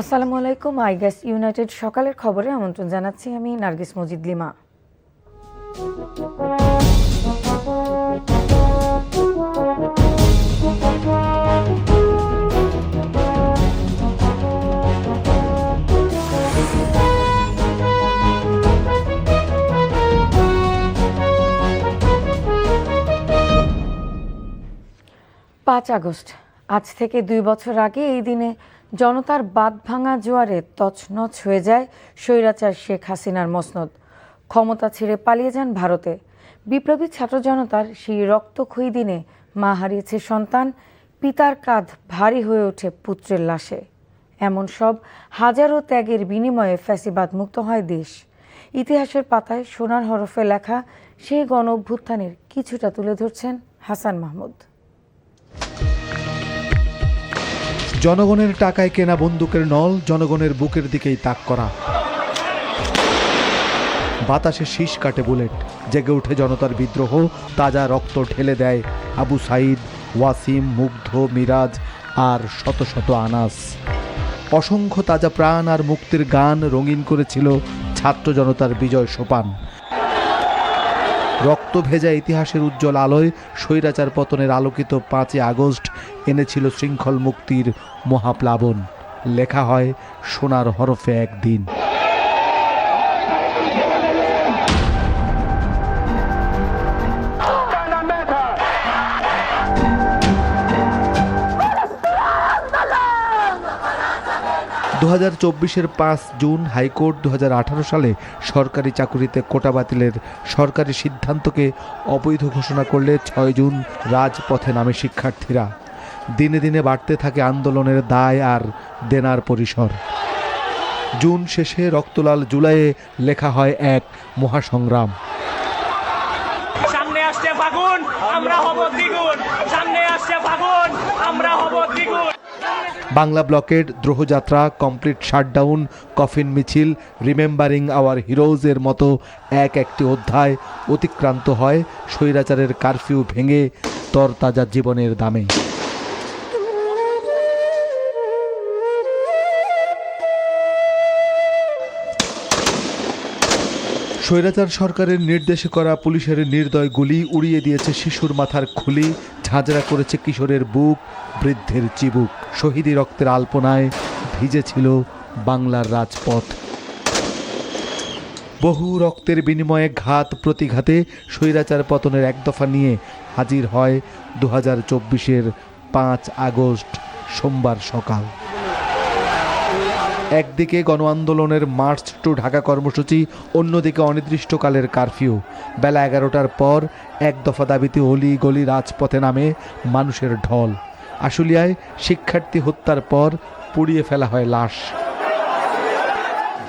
আসসালামু আলাইকুম। আইগেস ইউনাইটেড সকালের খবরে আমন্ত্রণ জানাচ্ছি আমি নার্গিস মজিদ লিমা। পাঁচ আগস্ট, আজ থেকে 2 বছর আগে এই দিনে জনতার বাঁধভাঙা জোয়ারে তছনছ হয়ে যায় স্বৈরাচার শেখ হাসিনার মসনদ। ক্ষমতা ছেড়ে পালিয়ে যান ভারতে। বিপ্লবী ছাত্র জনতার সেই রক্তক্ষয়ী দিনে মা হারিয়েছে সন্তান, পিতার কাঁধ ভারী হয়ে ওঠে পুত্রের লাশে। এমন সব হাজারো ত্যাগের বিনিময়ে ফ্যাসিবাদ মুক্ত হয় দেশ। ইতিহাসের পাতায় সোনার হরফে লেখা সেই গণ অভ্যুত্থানের কিছুটা তুলে ধরছেন হাসান মাহমুদ। জনগণের টাকায় কেনা বন্দুকের নল জনগণের বুকের দিকেই তাক করা। বাতাসে শীষ কাটে বুলেট, জেগে উঠে জনতার বিদ্রোহ, তাজা রক্ত ঢেলে দেয় আবু সাইদ, ওয়াসিম, মুগ্ধ, মিরাজ আর শত শত আনাস। অসংখ্য তাজা প্রাণ আর মুক্তির গান রঙিন করেছিল ছাত্র জনতার বিজয় সোপান। রক্ত ভেজা ইতিহাসের উজ্জ্বল আলোয় স্বৈরাচার পতনের আলোকিত 5 আগস্ট এনেছিল শৃঙ্খল মুক্তির মহাপ্লাবন। লেখা হয় সোনার হরফে একদিন। দু 2024-5 জুন হাইকোর্ট 2018 সালে সরকারি চাকুরিতে কোটা বাতিলের সরকারি সিদ্ধান্তকে অবৈধ ঘোষণা করলে 6 জুন রাজপথে নামে শিক্ষার্থীরা। দিনে দিনে বাড়তে থাকে আন্দোলনের দায় আর দেনার পরিসর। জুন শেষে রক্তলাল জুলাইয়ে লেখা হয় এক মহাসংগ্রাম। সামনে আসছে ফাগুন, আমরা হব দ্বিগুণ। সামনে আসছে ফাগুন, আমরা হব দ্বিগুণ। বাংলা ব্লকেড, দ্রোহযাত্রা, কমপ্লিট শাটডাউন, কফিন মিছিল, রিমেম্বারিং আওয়ার হিরোজের মতো একটি অধ্যায় অতিক্রান্ত হয় স্বৈরাচারের কারফিউ ভেঙে তরতাজা জীবনের দামে। স্বৈরাচার সরকারের নির্দেশে করা পুলিশের নির্দয় গুলি উড়িয়ে দিয়েছে শিশুর মাথার খুলি, ঝাঁঝরা করেছে কিশোরের বুক, বৃদ্ধের চিবুক। শহীদি রক্তের আলপনায় ভিজেছিল বাংলার রাজপথ। বহু রক্তের বিনিময়ে ঘাত প্রতিঘাতে স্বৈরাচার পতনের এক দফা নিয়ে হাজির হয় 2024-এর 5 আগস্ট সোমবার সকাল। একদিকে গণ আন্দোলনের মার্চ টু ঢাকা কর্মসূচি, অন্যদিকে অনির্দিষ্টকালের কারফিউ। বেলা 11টার পর এক দফা দাবিতে অলি গলি রাজপথে নামে মানুষের ঢল। আশুলিয়ায় শিক্ষার্থী হত্যার পর পুড়িয়ে ফেলা হয় লাশ।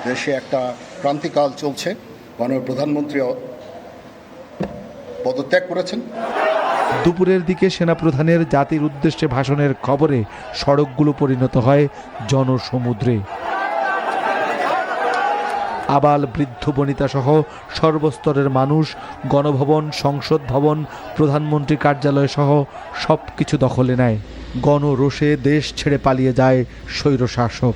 দেশে একটা ক্রান্তিকাল চলছে। মাননীয় প্রধানমন্ত্রী পদত্যাগ করেছেন। দুপুরের দিকে সেনাপ্রধানের জাতির উদ্দেশ্যে ভাষণের খবরে সড়কগুলো পরিণত হয় জনসমুদ্রে। আবাল বৃদ্ধ বনিতা সহ সর্বস্তরের মানুষ গণভবন, সংসদ ভবন, প্রধানমন্ত্রী কার্যালয় সহ সব কিছু দখলে নেয়। গণরোষে দেশ ছেড়ে পালিয়ে যায় স্বৈরশাসক।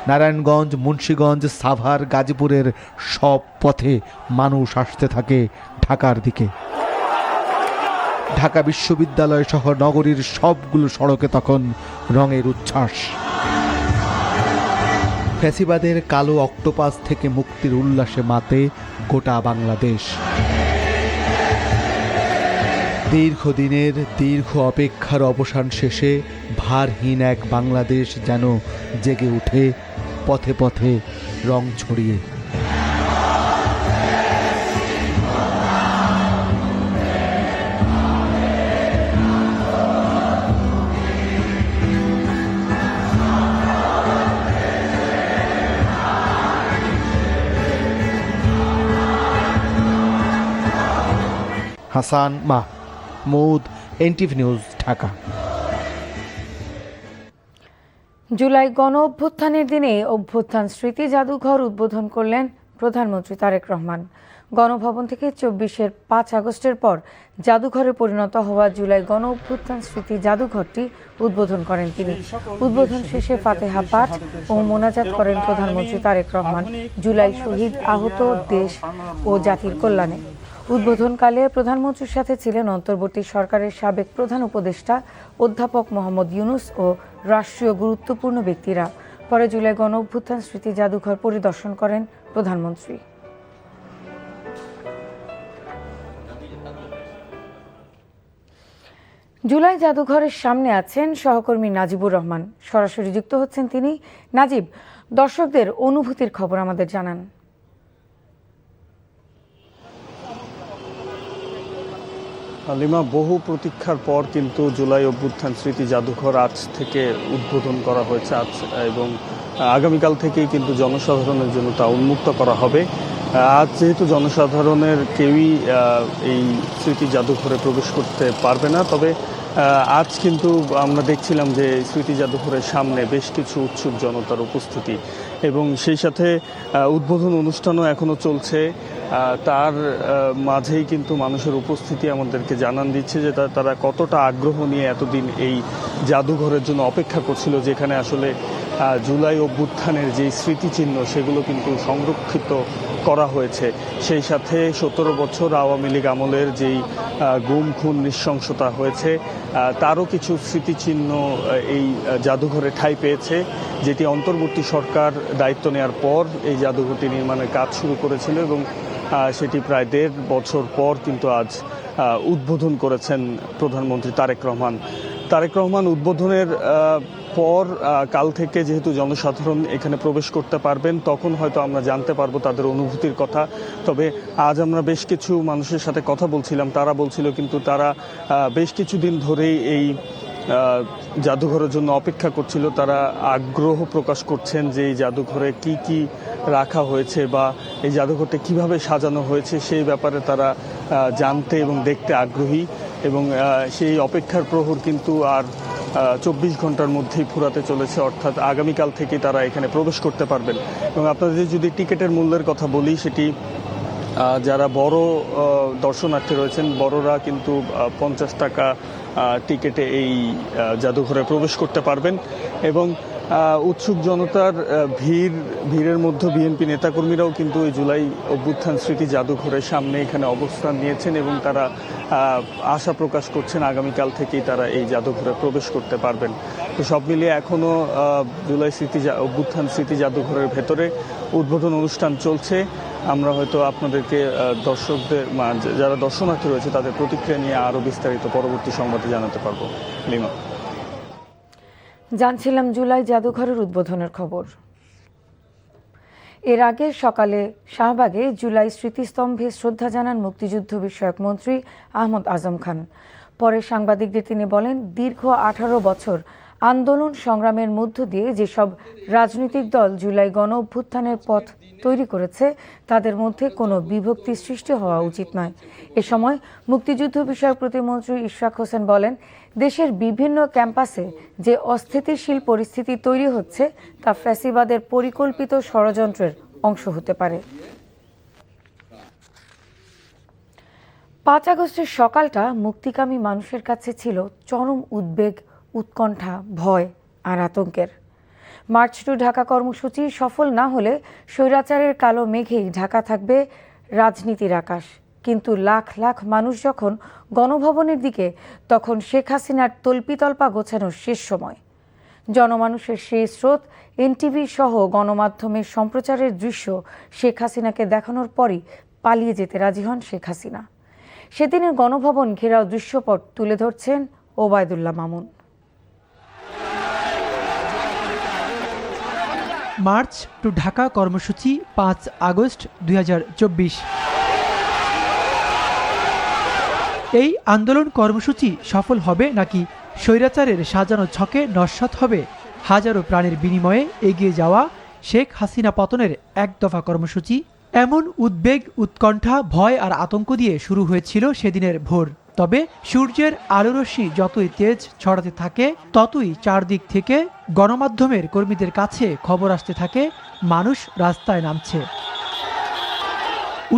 নারায়ণগঞ্জ, মুন্সিগঞ্জ, সাভার, গাজীপুরের সব পথে মানুষ আসতে থাকে ঢাকার দিকে। ঢাকা বিশ্ববিদ্যালয় সহ নগরীর সবগুলো সড়কে তখন রঙের উচ্ছ্বাস। ফ্যাসিবাদের কালো অক্টোপাস থেকে মুক্তির উল্লাসে মাতে গোটা বাংলাদেশ। দীর্ঘদিনের দীর্ঘ অপেক্ষার অবসান শেষে ভারহীন এক বাংলাদেশ যেন জেগে উঠে পথে পথে রং ছড়িয়ে। Hasan Mahmud, NTV news, Dhaka. জুলাই গণ অভ্যুত্থানের দিনে অভ্যুত্থান স্মৃতি জাদুঘর উদ্বোধন করলেন প্রধানমন্ত্রী তারেক রহমান। গণভবন থেকে 24-এর 5 আগস্টের পর জাদুঘরে পরিণত হওয়া জুলাই গণ অভ্যুত্থান স্মৃতি জাদুঘরটি উদ্বোধন করেন তিনি। উদ্বোধন শেষে ফাতেহা পাঠ ও মোনাজাত করেন প্রধানমন্ত্রী তারেক রহমান জুলাই শহীদ আহত দেশ ও জাতির কল্যাণে। উদ্বোধনকালে প্রধানমন্ত্রীর সাথে ছিলেন অন্তর্বর্তী সরকারের সাবেক প্রধান উপদেষ্টা অধ্যাপক মোহাম্মদ ইউনূস ও রাষ্ট্রীয় গুরুত্বপূর্ণ ব্যক্তিরা। পরে জুলাই গণ অভ্যুত্থান স্মৃতি জাদুঘর পরিদর্শন করেন প্রধানমন্ত্রী। জুলাই জাদুঘরের সামনে আছেন সহকর্মী নাজিবুর রহমান, সরাসরি যুক্ত হচ্ছেন তিনি। নাজিব, দর্শকদের অনুভূতির খবর আমাদের জানান। লিমা, বহু প্রতীক্ষার পর কিন্তু জুলাই অভ্যুত্থান স্মৃতি জাদুঘর আজ থেকে উদ্বোধন করা হয়েছে এবং আগামীকাল থেকেই কিন্তু জনসাধারণের জন্য তা উন্মুক্ত করা হবে। আজ যেহেতু জনসাধারণের কেউই এই স্মৃতি জাদুঘরে প্রবেশ করতে পারবে না, তবে আজ কিন্তু আমরা দেখছিলাম যে স্মৃতি জাদুঘরের সামনে বেশ কিছু উৎসুক জনতার উপস্থিতি এবং সেই সাথে উদ্বোধন অনুষ্ঠানও এখনও চলছে। তার মাঝেই কিন্তু মানুষের উপস্থিতি আমাদেরকে জানান দিচ্ছে যে তারা কতটা আগ্রহ নিয়ে এতদিন এই জাদুঘরের জন্য অপেক্ষা করছিল, যেখানে আসলে জুলাই অভ্যুত্থানের যে স্মৃতিচিহ্ন সেগুলো কিন্তু সংরক্ষিত করা হয়েছে। সেই সাথে 17 বছর আওয়ামী লীগ আমলের যেই গুম খুন নৃশংসতা হয়েছে তারও কিছু স্মৃতিচিহ্ন এই জাদুঘরে ঠাঁই পেয়েছে, যেটি অন্তর্বর্তী সরকার দায়িত্ব নেওয়ার পর এই জাদুঘরটি নির্মাণের কাজ শুরু করেছিল এবং সেটি প্রায় 1.5 বছর পর কিন্তু আজ উদ্বোধন করেছেন প্রধানমন্ত্রী তারেক রহমান। উদ্বোধনের পর কাল থেকে যেহেতু জনসাধারণ এখানে প্রবেশ করতে পারবেন, তখন হয়তো আমরা জানতে পারবো তাদের অনুভূতির কথা। তবে আজ আমরা বেশ কিছু মানুষের সাথে কথা বলছিলাম, তারা বলছিল কিন্তু তারা বেশ কিছুদিন ধরেই এই জাদুঘরের জন্য অপেক্ষা করছিল। তারা আগ্রহ প্রকাশ করছেন যে এই জাদুঘরে কি কি রাখা হয়েছে বা এই জাদুঘরটা কিভাবে সাজানো হয়েছে সেই ব্যাপারে তারা জানতে এবং দেখতে আগ্রহী এবং সেই অপেক্ষার প্রহর কিন্তু আর 24 ঘন্টার মধ্যেই ফুরাতে চলেছে, অর্থাৎ আগামীকাল থেকে তারা এখানে প্রবেশ করতে পারবেন। এবং আপনাদের যদি টিকিটের মূল্যের কথা বলি, সেটি যারা বড় দর্শনার্থী রয়েছেন, বড়রা কিন্তু 50 টাকা টিকিটে এই জাদুঘরে প্রবেশ করতে পারবেন এবং উৎসুক জনতার ভিড়ের মধ্যে বিএনপি নেতাকর্মীরাও কিন্তু এই জুলাই অভ্যুত্থান স্মৃতি জাদুঘরের সামনে এখানে অবস্থান নিয়েছেন এবং তারা আশা প্রকাশ করছেন আগামীকাল থেকেই তারা এই জাদুঘরে প্রবেশ করতে পারবেন। তো সব মিলিয়ে এখনও জুলাই অভ্যুত্থান স্মৃতি জাদুঘরের ভেতরে উদ্বোধন অনুষ্ঠান চলছে। আমরা হয়তো আপনাদেরকে দর্শকদের যারা দর্শনার্থী রয়েছে তাদের প্রতিক্রিয়া নিয়ে আরও বিস্তারিত পরবর্তী সংবাদে জানাতে পারবো। লিমা, জানছিলাম জুলাই জাদুঘরের উদ্বোধনের খবর। এর আগে সকালে শাহবাগে জুলাই স্মৃতিস্তম্ভে শ্রদ্ধা জানান মুক্তিযুদ্ধ বিষয়ক মন্ত্রী আহমদ আজম খান। পরে সাংবাদিকদের তিনি বলেন, দীর্ঘ 18 বছর আন্দোলন সংগ্রামের মধ্য দিয়ে যেসব রাজনৈতিক দল জুলাই গণ অভ্যুত্থানের পথ তৈরি করেছে তাদের মধ্যে কোনো বিভক্তি সৃষ্টি হওয়া উচিত নয়। এ সময় মুক্তিযুদ্ধ বিষয়ক প্রতিমন্ত্রী ইশরাক হোসেন বলেন, দেশের বিভিন্ন ক্যাম্পাসে যে অস্থিতিশীল পরিস্থিতি তৈরি হচ্ছে তা ফ্যাসিবাদের পরিকল্পিত ষড়যন্ত্রের অংশ হতে পারে। 5 আগস্টের সকালটা মুক্তিকামী মানুষের কাছে ছিল চরম উদ্বেগ, উৎকণ্ঠা, ভয় আর আতঙ্কের। মার্চ টু ঢাকা কর্মসূচি সফল না হলে স্বৈরাচারের কালো মেঘেই ঢাকা থাকবে রাজনীতির আকাশ। কিন্তু লাখ লাখ মানুষ যখন গণভবনের দিকে, তখন শেখ হাসিনার তল্পিতল্পা গোছানোর শেষ সময়। জনমানুষের সেই স্রোত, এনটিভি সহ গণমাধ্যমের সম্প্রচারের দৃশ্য শেখ হাসিনাকে দেখানোর পরই পালিয়ে যেতে রাজি হন শেখ হাসিনা। সেদিনের গণভবন ঘেরাও দৃশ্যপট তুলে ধরছেন ওবায়দুল্লাহ মামুন। মার্চ টু ঢাকা কর্মসূচি 5 আগস্ট 2024। এই আন্দোলন কর্মসূচি সফল হবে নাকি স্বৈরাচারের সাজানো ছকে নস্যাৎ হবে? হাজারো প্রাণের বিনিময়ে এগিয়ে যাওয়া শেখ হাসিনা পতনের এক দফা কর্মসূচি। এমন উদ্বেগ, উৎকণ্ঠা, ভয় আর আতঙ্ক দিয়ে শুরু হয়েছিল সেদিনের ভোর। তবে সূর্যের আলোরশ্মি যতই তেজ ছড়াতে থাকে, ততই চারদিক থেকে গণমাধ্যমের কর্মীদের কাছে খবর আসতে থাকে মানুষ রাস্তায় নামছে।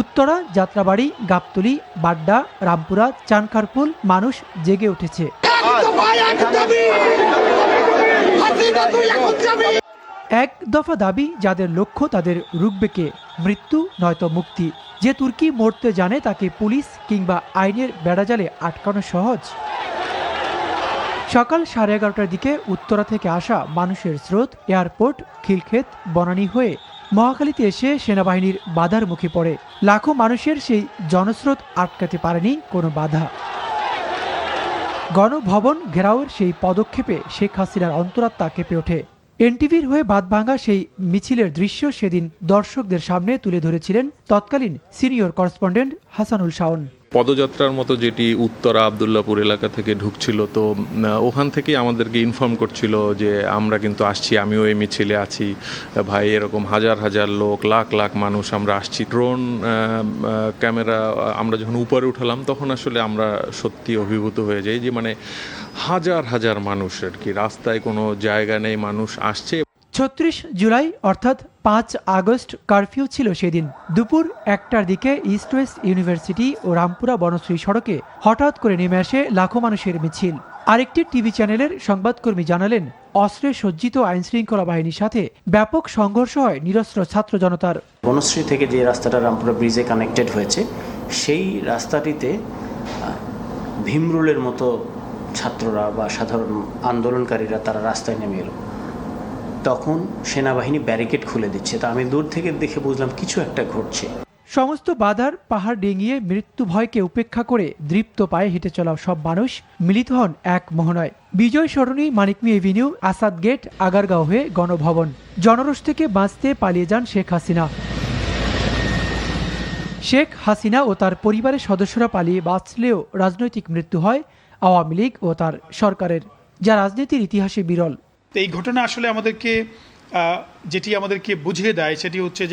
উত্তরা, যাত্রাবাড়ি, গাবতলী, বাড্ডা, রামপুরা, চানখারপুল মানুষ জেগে উঠেছে। এক দফা দাবি, যাদের লক্ষ্য তাদের রুখবে কে? মৃত্যু নয়তো মুক্তি। যে তুর্কি মরতে জানে তাকে পুলিশ কিংবা আইনের বেড়াজালে আটকানো সহজ। সকাল 11:30টার দিকে উত্তরা থেকে আসা মানুষের স্রোত এয়ারপোর্ট, খিলক্ষেত, বনানী হয়ে মহাখালীতে এসে সেনাবাহিনীর বাধার মুখে পড়ে। লাখো মানুষের সেই জনস্রোত আটকাতে পারেনি কোনো বাধা। গণভবন ঘেরাওয়ের সেই পদক্ষেপে শেখ হাসিনার অন্তরাত্মা কেঁপে ওঠে। এনটিভির হয়ে বাঁধভাঙা সেই মিছিলের দৃশ্য সেদিন দর্শকদের সামনে তুলে ধরেছিলেন তৎকালীন সিনিয়র করেসপন্ডেন্ট হাসানুল শাওন। পদযাত্রার মতো যেটি উত্তরা আবদুল্লাপুর এলাকা থেকে ঢুকছিল, তো ওখান থেকেই আমাদেরকে ইনফর্ম করছিল যে আমরা কিন্তু আসছি, আমিও এই মিছিলে আছি ভাই, এরকম হাজার হাজার লোক, লাখ লাখ মানুষ আমরা আসছি। ড্রোন ক্যামেরা আমরা যখন উপরে উঠালাম তখন আসলে আমরা সত্যি অভিভূত হয়ে যাই যে মানে হাজার হাজার মানুষ আর কি, রাস্তায় কোনো জায়গা নেই, মানুষ আসছে। ৩৬ জুলাই অর্থাৎ ৫ আগস্ট কারফিউ ছিল সেদিন। দুপুর ১টার দিকে ইস্ট ওয়েস্ট ইউনিভার্সিটি ও রামপুরা বনশ্রী সড়কে হঠাৎ করে নেমে আসে লাখো মানুষের মিছিল। আরেকটি টিভি চ্যানেলের সংবাদকর্মী জানালেন, অস্ত্রে সজ্জিত আইনশৃঙ্খলা বাহিনীর সাথে ব্যাপক সংঘর্ষ হয় নিরস্ত্র ছাত্র জনতার। বনশ্রী থেকে যে রাস্তাটা রামপুরা ব্রিজে কানেক্টেড হয়েছে, সেই রাস্তাটিতে ভীমরুলের মতো ছাত্ররা বা সাধারণ আন্দোলনকারীরা তারা রাস্তায় নেমে এলো। তখন সেনাবাহিনী ব্যারিকেড খুলে দিচ্ছে। তা আমি দূর থেকে দেখে বুঝলাম কিছু একটা ঘটছে। সমস্ত বাধার পাহাড় ডিঙিয়ে মৃত্যু ভয়কে উপেক্ষা করে দৃপ্ত পায়ে হেঁটে চলা সব মানুষ মিলিত হন এক মোহনায়। বিজয় সরণি, মানিকমি এভিনিউ, আসাদ গেট, আগারগাঁও হয়ে গণভবন। জনরোষ থেকে বাঁচতে পালিয়ে যান শেখ হাসিনা। শেখ হাসিনা ও তার পরিবারের সদস্যরা পালিয়ে বাঁচলেও রাজনৈতিক মৃত্যু হয় আওয়ামী লীগ ও তার সরকারের, যা রাজনীতির ইতিহাসে বিরল। এই ঘটনা আসলে আমাদেরকে বুঝিয়ে দেয় সেটি হচ্ছে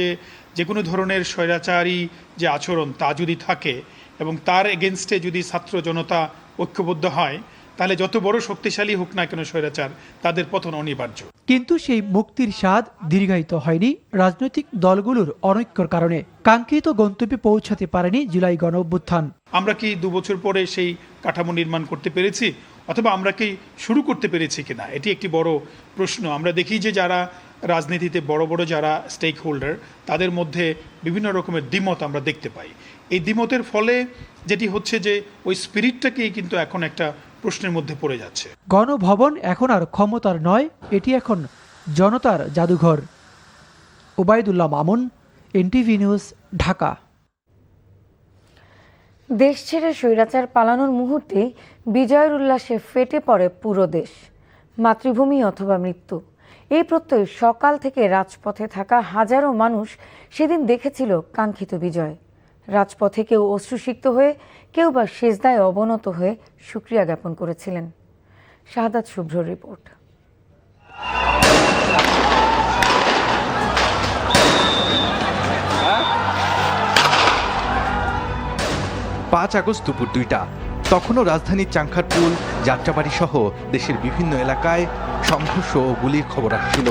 যে কোনো ধরনের স্বৈরাচারী যে আচরণ তা যদি থাকে এবং তার এগেনস্টে যদি ছাত্র জনতা ঐক্যবদ্ধ হয়, তাহলে যত বড় শক্তিশালী হোক না কেন স্বৈরাচার, তাদের পতন অনিবার্য। কিন্তু সেই মুক্তির স্বাদ দীর্ঘায়িত হয়নি রাজনৈতিক দলগুলোর অনৈক্যর কারণে। কাঙ্ক্ষিত গন্তব্যে পৌঁছাতে পারেনি জুলাই গণ অভ্যুত্থান। আমরা কি 2 বছর পরে সেই কাঠামো নির্মাণ করতে পেরেছি, অথবা আমরা কি শুরু করতে পেরেছি কিনা, এটি একটি বড় প্রশ্ন। আমরা দেখি যে যারা রাজনীতিতে বড় বড় যারা স্টেক হোল্ডার, তাদের মধ্যে বিভিন্ন রকমের দ্বিমত আমরা দেখতে পাই। এই দ্বিমতের ফলে যেটি হচ্ছে যে ওই স্পিরিটটাকেই কিন্তু এখন একটা প্রশ্নের মধ্যে পড়ে যাচ্ছে। গণভবন এখন আর ক্ষমতার নয়, এটি এখন জনতার জাদুঘর। Obaidullah Mamun, NTV news, Dhaka. দেশ ছেড়ে স্বৈরাচার পালানোর মুহূর্তেই বিজয়ের উল্লাসে ফেটে পড়ে পুরো দেশ। মাতৃভূমি অথবা মৃত্যু, এই প্রত্যয় সকাল থেকে রাজপথে থাকা হাজারো মানুষ সেদিন দেখেছিল কাঙ্ক্ষিত বিজয়। রাজপথে কেউ অশ্রুসিক্ত হয়ে, কেউ বা সেজদায় অবনত হয়ে শুকরিয়া জ্ঞাপন করেছিলেন। শাহাদাত শুভ্রর রিপোর্ট। ৫ আগস্ট দুপুর ২টা, তখনও রাজধানীর চাংখারপুল, যাত্রাবাড়ি সহ দেশের বিভিন্ন এলাকায় সংঘর্ষ ও গুলির খবর আসছিল।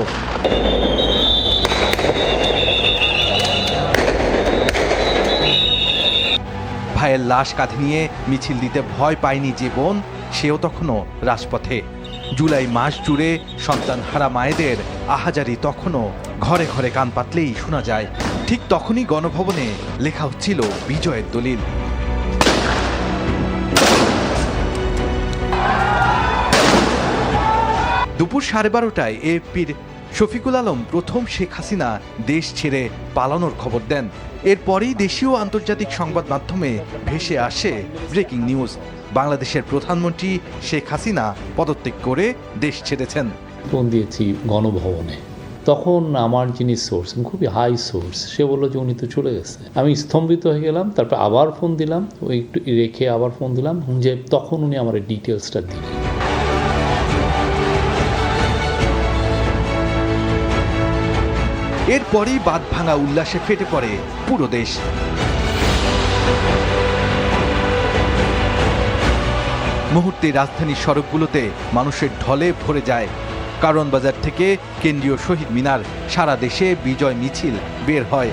ভাইয়ের লাশ কাঁধে নিয়ে মিছিল দিতে ভয় পায়নি যে বোন, সেও তখনও রাজপথে। জুলাই মাস জুড়ে সন্তানহারা মায়েদের আহাজারি তখনও ঘরে ঘরে কান পাতলেই শোনা যায়। ঠিক তখনই গণভবনে লেখা হচ্ছিল বিজয়ের দলিল। দুপুর 12:30টায় এএফপির শফিকুল আলম প্রথম শেখ হাসিনা দেশ ছেড়ে পালানোর খবর দেন। এরপরেই দেশীয় আন্তর্জাতিক সংবাদ মাধ্যমে ভেসে আসে ব্রেকিং নিউজ, বাংলাদেশের প্রধানমন্ত্রী শেখ হাসিনা পদত্যাগ করে দেশ ছেড়েছেন। ফোন দিয়েছি গণভবনে, তখন আমার যিনি সোর্স, খুবই হাই সোর্স, সে বললো যে উনি তো চলে গেছে। আমি স্তম্ভিত হয়ে গেলাম। তারপর আবার ফোন দিলাম, ওই একটু রেখে আবার ফোন দিলাম, যে তখন উনি আমার ডিটেলসটা দিলেন। এরপরই বাঁধ ভাঙা উল্লাসে ফেটে পড়ে পুরো দেশ। মুহূর্তে রাজধানীর সড়কগুলোতে মানুষের ঢলে ভরে যায়। কারণ বাজার থেকে কেন্দ্রীয় শহীদ মিনার, সারা দেশে বিজয় মিছিল বের হয়।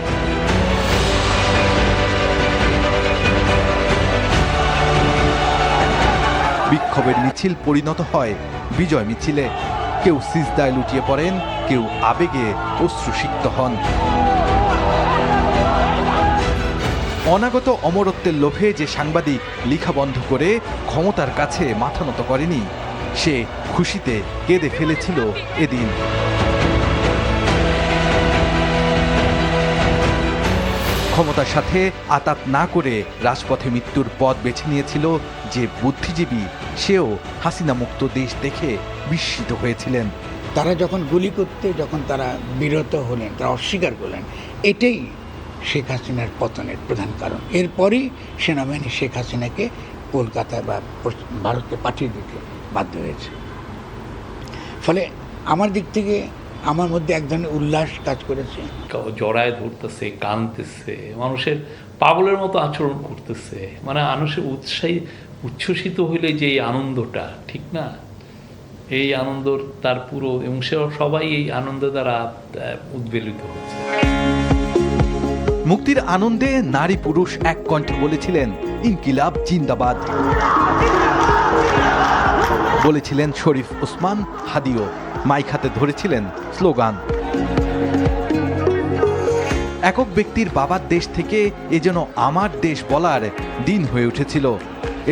বিক্ষোভের মিছিল পরিণত হয় বিজয় মিছিলে। কেউ সিজদায় লুটিয়ে পড়েন, কেউ আবেগে অশ্রুসিক্ত হন। অনাগত অমরত্বের লোভে যে সাংবাদিক লেখা বন্ধ করে ক্ষমতার কাছে মাথা নত করেনি, সে খুশিতে কেঁদে ফেলেছিল এদিন। ক্ষমতার সাথে আতাত না করে রাজপথে মৃত্যুর পথ বেছে নিয়েছিল যে বুদ্ধিজীবী, সেও হাসিনা মুক্ত দেশ দেখে বিস্মিত হয়েছিলেন। তারা যখন গুলি করতে যখন তারা বিরত হলেন, তারা অস্বীকার করলেন, এটাই শেখ হাসিনার পতনের প্রধান কারণ। এরপরই সেনাবাহিনী শেখ হাসিনাকে কলকাতায় বা ভারতে পাঠিয়ে দিতে বাধ্য হয়েছে। ফলে আমার দিক থেকে আমার মধ্যে এক ধরনের উল্লাস কাজ করেছে। জড়ায় ধরতেছে, কাঁদতেছে, মানুষের পাগলের মতো আচরণ করতেছে, মানে মানুষের উচ্ছ্বসিত হইলে যে এই আনন্দটা, ঠিক না, এই আনন্দ তার পুরো, এবং সবাই এই আনন্দ দ্বারা উদ্বেলিত হচ্ছে। মুক্তির আনন্দে নারী পুরুষ এক কণ্ঠে বলেছিলেন ইনকিলাব জিন্দাবাদ, বলেছিলেন শরীফ ওসমান হাদিও, মাইক হাতে ধরেছিলেন স্লোগান। একক ব্যক্তির বাবার দেশ থেকে এ যেন আমার দেশ বলার দিন হয়ে উঠেছিল।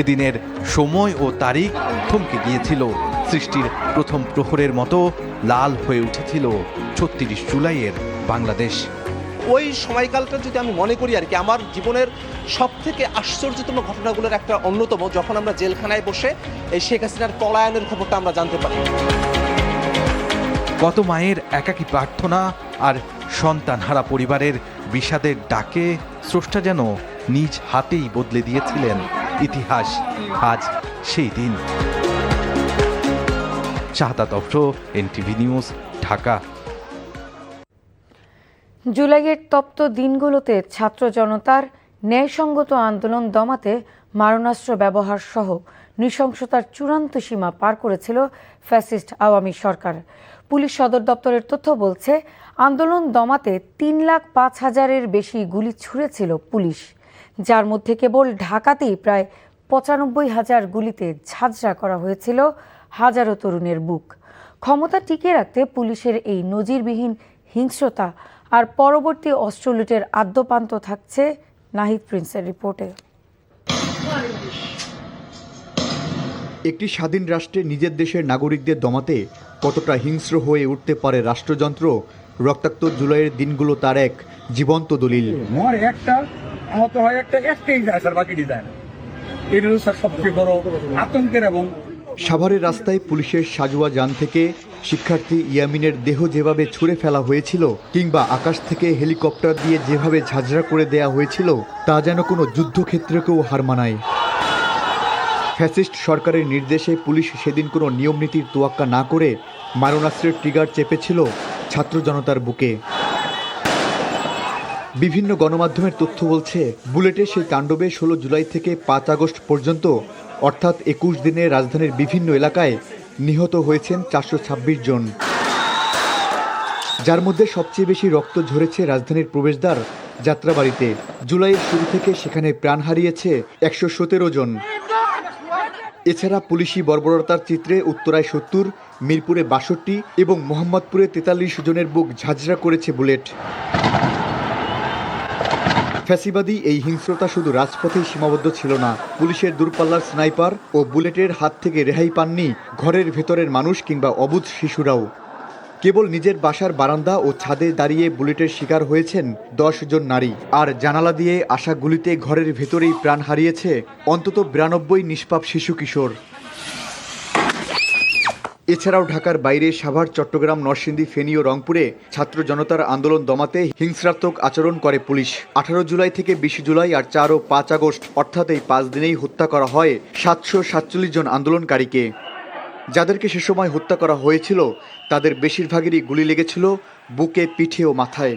এদিনের সময় ও তারিখ থমকে গিয়েছিল। সৃষ্টির প্রথম প্রহরের মতো লাল হয়ে উঠেছিল ৩৬ জুলাইয়ের বাংলাদেশ। ওই সময়কালটা যদি আমি মনে করি আর কি, আমার জীবনের সব থেকে আশ্চর্যতম ঘটনাগুলোর একটা অন্যতম, যখন আমরা জেলখানায় বসে এই শেখ হাসিনার পলায়নের খবরটা আমরা জানতে পারি। কত মায়ের একাকী প্রার্থনা আর সন্তানহারা পরিবারের বিষাদের ডাকে স্রষ্টা যেন নিজ হাতেই বদলে দিয়েছিলেন ইতিহাস। আজ সেই দিন। শাহাদাত অফরো, এনটিভি নিউজ, ঢাকা। জুলাইয়ের তপ্ত দিনগুলোতে ছাত্র জনতার ন্যায়সঙ্গত আন্দোলন দমাতে মারণাস্ত্র ব্যবহার সহ নৃশংসতার চূড়ান্ত সীমা পার করেছিল ফ্যাসিস্ট আওয়ামী সরকার। পুলিশ সদর দপ্তরের তথ্য বলছে, আন্দোলন দমাতে ৩,৫,০০০-এর বেশি গুলি ছুঁড়েছিল পুলিশ, যার মধ্যে কেবল ঢাকাতেই প্রায় ৯৫,০০০ গুলিতে ঝাঁঝরা করা হয়েছিল হাজারো তরুণের বুক। ক্ষমতা টিকিয়ে রাখতে পুলিশের এই নজিরবিহীন হিংস্রতা আর পরবর্তী অস্ত্র লুটের আদ্যপান্ত থাকছে নাহিদ প্রিন্সের রিপোর্টে। একটি স্বাধীন রাষ্ট্রে নিজের দেশের নাগরিকদের দমাতে কতটা হিংস্র হয়ে উঠতে পারে রাষ্ট্রযন্ত্র, রক্তাক্ত জুলাইয়ের দিনগুলো তার এক জীবন্ত দলিল। সাভারের রাস্তায় পুলিশের সাজোয়া যান থেকে শিক্ষার্থী ইয়ামিনের দেহ যেভাবে ছুঁড়ে ফেলা হয়েছিল, কিংবা আকাশ থেকে হেলিকপ্টার দিয়ে যেভাবে ঝাঁঝরা করে দেয়া হয়েছিল, তা যেন কোনো যুদ্ধক্ষেত্রকেও হার মানায়। ফ্যাসিস্ট সরকারের নির্দেশে পুলিশ সেদিন কোনো নিয়মনীতির তোয়াক্কা না করে মারণাস্ত্রের ট্রিগার চেপেছিল ছাত্র জনতার বুকে। বিভিন্ন গণমাধ্যমের তথ্য বলছে, বুলেটের সেই তাণ্ডবে ১৬ জুলাই থেকে ৫ আগস্ট পর্যন্ত, অর্থাৎ ২১ দিনে রাজধানীর বিভিন্ন এলাকায় নিহত হয়েছেন ৪২৬ জন, যার মধ্যে সবচেয়ে বেশি রক্ত ঝরেছে রাজধানীর প্রবেশদ্বার যাত্রাবাড়িতে। জুলাইয়ের শুরু থেকে সেখানে প্রাণ হারিয়েছে ১১৭ জন। এছাড়া পুলিশি বর্বরতার চিত্রে উত্তরায় ৭০, মিরপুরে ৬২ এবং মোহাম্মদপুরে ৪৩ জনের বুক ঝাঁঝরা করেছে বুলেট। ফ্যাসিবাদী এই হিংস্রতা শুধু রাজপথেই সীমাবদ্ধ ছিল না। পুলিশের দূরপাল্লার স্নাইপার ও বুলেটের হাত থেকে রেহাই পাননি ঘরের ভেতরের মানুষ কিংবা অবুঝ শিশুরাও। কেবল নিজের বাসার বারান্দা ও ছাদে দাঁড়িয়ে বুলেটের শিকার হয়েছেন ১০ জন নারী। আর জানালা দিয়ে আসা গুলিতে ঘরের ভেতরেই প্রাণ হারিয়েছে অন্তত ৯২ নিষ্পাপ শিশু কিশোর। এছাড়াও ঢাকার বাইরে সাভার, চট্টগ্রাম, নরসিংদী, ফেনী ও রংপুরে ছাত্র জনতার আন্দোলন দমাতে হিংস্রাত্মক আচরণ করে পুলিশ। ১৮ জুলাই থেকে ২০ জুলাই আর ৪ ও ৫ আগস্ট, অর্থাৎ এই ৫ দিনেই হত্যা করা হয় ৭৪৭ জন আন্দোলনকারীকে। যাদেরকে সে সময় হত্যা করা হয়েছিল তাদের বেশিরভাগেরই গুলি লেগেছিল বুকে, পিঠে ও মাথায়।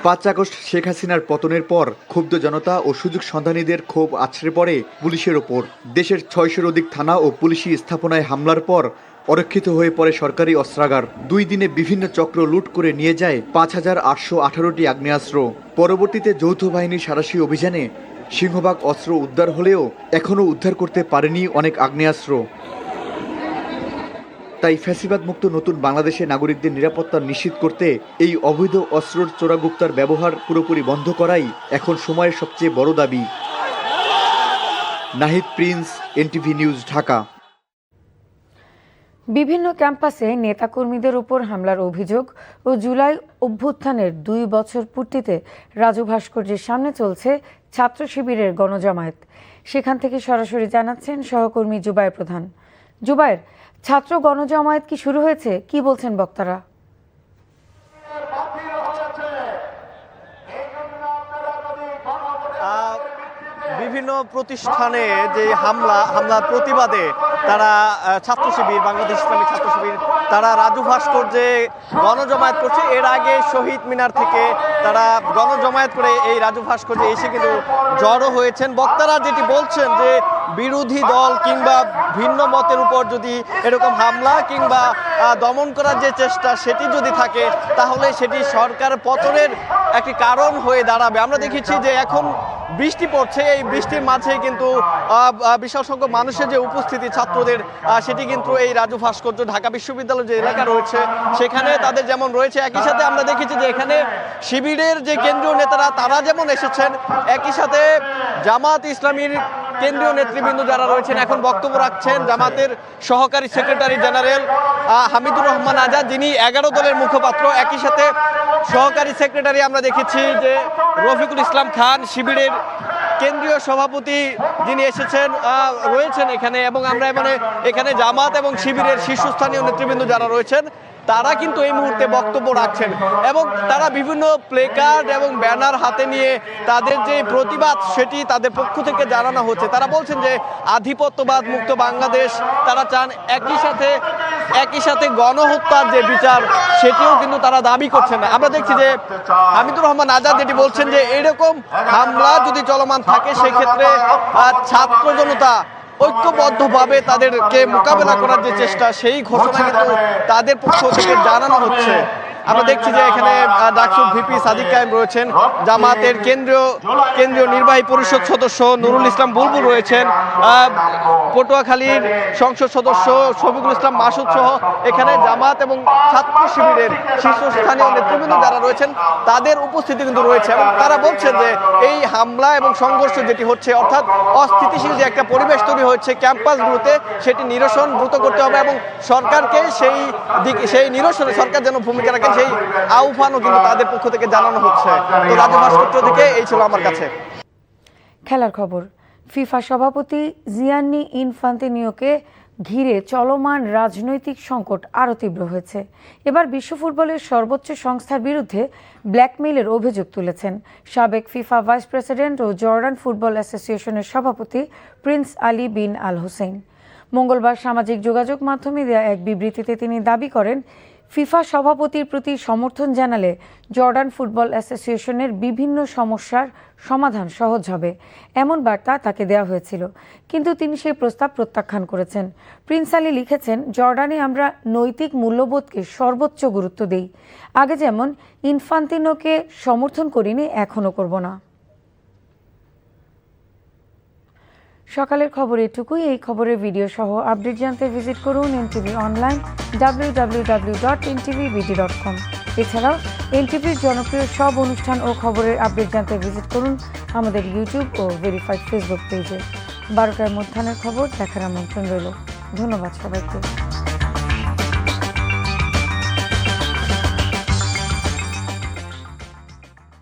৫ আগস্ট শেখ হাসিনার পতনের পর ক্ষুব্ধ জনতা ও সুযোগ সন্ধানীদের ক্ষোভ আছড়ে পড়ে পুলিশের ওপর। দেশের ৬০০-র অধিক থানা ও পুলিশি স্থাপনায় হামলার পর অরক্ষিত হয়ে পড়ে সরকারি অস্ত্রাগার। ২ দিনে বিভিন্ন চক্র লুট করে নিয়ে যায় ৫,৮১৮টি আগ্নেয়াস্ত্র। পরবর্তীতে যৌথ বাহিনীর সাঁড়াশি অভিযানে সিংহভাগ অস্ত্র উদ্ধার হলেও এখনও উদ্ধার করতে পারেনি অনেক আগ্নেয়াস্ত্র। তাই ফ্যাসিবাদ মুক্ত নতুন বাংলাদেশে নাগরিকদের নিরাপত্তা নিশ্চিত করতে এই অবৈধ অস্ত্রর চোরাগুপ্তার ব্যবহার পুরোপুরি বন্ধ করাই এখন সময়ের সবচেয়ে বড় দাবি। Nahid Prince, NTV news, Dhaka. বিভিন্ন ক্যাম্পাসে নেতাকর্মীদের উপর হামলার অভিযোগ ও জুলাই অভ্যুত্থানের 2 বছর পূর্তিতে রাজু ভাস্কর্যের সামনে চলছে ছাত্র শিবিরের গণজামায়াত। সেখান থেকে সরাসরি জানাচ্ছেন সহকর্মী জুবায়ের প্রধান। জুবায়ের, ছাত্র গণজামায়াত কি শুরু হয়েছে? কি বলছেন বক্তারা? বিভিন্ন প্রতিষ্ঠানে যে হামলার প্রতিবাদে তারা ছাত্র শিবির, বাংলাদেশ ইসলামী ছাত্র শিবির, তারা রাজু ভাস্কর্যে গণজমায়েত করছে। এর আগে শহীদ মিনার থেকে তারা গণজমায়েত করে এই রাজু ভাস্কর্যে এসে কিন্তু জড়ো হয়েছেন। বক্তারা যেটি বলছেন যে বিরোধী দল কিংবা ভিন্ন মতের উপর যদি এরকম হামলা কিংবা দমন করার যে চেষ্টা সেটি যদি থাকে তাহলে সেটি সরকার পতনের একটি কারণ হয়ে দাঁড়াবে। আমরা দেখেছি যে এখন বৃষ্টি পড়ছে, এই বৃষ্টির মাঝে কিন্তু বিশাল সংখ্যক মানুষের যে উপস্থিতি ছাত্রদের, সেটি কিন্তু এই রাজু ভাস্কর্য ঢাকা বিশ্ববিদ্যালয়ের যে এলাকা রয়েছে সেখানে তাদের যেমন রয়েছে, একই সাথে আমরা দেখেছি যে এখানে শিবিরের যে কেন্দ্রীয় নেতারা তারা যেমন এসেছেন, একই সাথে জামাত ইসলামীর কেন্দ্রীয় নেতৃবৃন্দ যারা রয়েছেন এখন বক্তব্য রাখছেন। জামাতের সহকারী সেক্রেটারি জেনারেল হামিদুর রহমান আজাদ, যিনি 11 দলের মুখপাত্র, একই সাথে সহকারী সেক্রেটারি আমরা দেখেছি যে রফিকুল ইসলাম খান, শিবিরের কেন্দ্রীয় সভাপতি যিনি এসেছেন রয়েছেন এখানে, এবং আমরা এখানে জামাত এবং শিবিরের শীর্ষস্থানীয় নেতৃবৃন্দ যারা রয়েছেন তারা কিন্তু এই মুহূর্তে বক্তব্য রাখছেন এবং তারা বিভিন্ন প্লেকার্ড এবং ব্যানার হাতে নিয়ে তাদের যে প্রতিবাদ সেটি তাদের পক্ষ থেকে জানানো হচ্ছে। তারা বলছেন যে আধিপত্যবাদ মুক্ত বাংলাদেশ তারা চান, একই সাথে গণহত্যার যে বিচার সেটিও কিন্তু তারা দাবি করছেন। আমরা দেখছি যে হামিদুর রহমান আজাদ যেটি বলছেন যে এরকম হামলা যদি চলমান থাকে সেক্ষেত্রে ছাত্র জনতা ঐক্যবদ্ধভাবে তাদেরকে মোকাবেলা করার যে চেষ্টা সেই ঘোষণা কিন্তু তাদের পক্ষ থেকে জানানো হচ্ছে। আমরা দেখছি যে এখানে ডাকসুর ভিপি সাদিক কায়েম রয়েছেন, জামাতের কেন্দ্রীয় নির্বাহী পরিষদ সদস্য নুরুল ইসলাম বুলবুল রয়েছেন, পটুয়াখালীর সংসদ সদস্য শফিকুল ইসলাম মাসুদ সহ এখানে জামাত এবং ছাত্র শিবিরের শীর্ষস্থানীয় নেতৃবৃন্দ যারা রয়েছেন তাদের উপস্থিতি কিন্তু রয়েছে এবং তারা বলছেন যে এই হামলা এবং সংঘর্ষ যেটি হচ্ছে, অর্থাৎ অস্থিতিশীল যে একটা পরিবেশ তৈরি হচ্ছে ক্যাম্পাসগুলোতে, সেটি নিরসন দ্রুত করতে হবে এবং সরকারকে সেই নিরসনে সরকার যেন ভূমিকা রাখেন সেই আহ্বানও কিন্তু তাদের পক্ষ থেকে জানানো হচ্ছে। তো রাজু ভাস্কর্য থেকে এই ছিল আমার কাছে। খেলার খবর। ফিফা সভাপতি জিয়ান্নি ইনফান্তিনিওকে ঘিরে চলমান রাজনৈতিক সংকট আরও তীব্র হয়েছে। এবার বিশ্ব ফুটবলের সর্বোচ্চ সংস্থার বিরুদ্ধে ব্ল্যাকমেইলের অভিযোগ তুলেছেন সাবেক ফিফা ভাইস প্রেসিডেন্ট ও জর্ডান ফুটবল অ্যাসোসিয়েশনের সভাপতি প্রিন্স আলী বিন আল হুসেইন। মঙ্গলবার সামাজিক যোগাযোগ মাধ্যমে দেওয়া এক বিবৃতিতে তিনি দাবি করেন, ফিফা সভাপতির প্রতি সমর্থন জানালে জর্ডান ফুটবল অ্যাসোসিয়েশনের বিভিন্ন সমস্যার সমাধান সহজ হবে, এমন বার্তা তাকে দেওয়া হয়েছিল, কিন্তু তিনি সেই প্রস্তাব প্রত্যাখ্যান করেছেন। প্রিন্স আলী লিখেছেন, জর্ডানে আমরা নৈতিক মূল্যবোধকে সর্বোচ্চ গুরুত্ব দেই। আগে যেমন ইনফান্তিনোকে সমর্থন করিনি, এখনও করব না। সকালের খবর এটুকুই। এই খবরের ভিডিও সহ আপডেট জানতে ভিজিট করুন এনটিভি অনলাইন www.ntvbd.com। এছাড়াও এনটিভির জনপ্রিয় সব অনুষ্ঠান ও খবরের আপডেট জানতে ভিজিট করুন আমাদের ইউটিউব ও ভেরিফাইড ফেসবুক পেজে। 12টার মধ্যাহ্নের খবর দেখার আমন্ত্রণ রইল। ধন্যবাদ সবাইকে।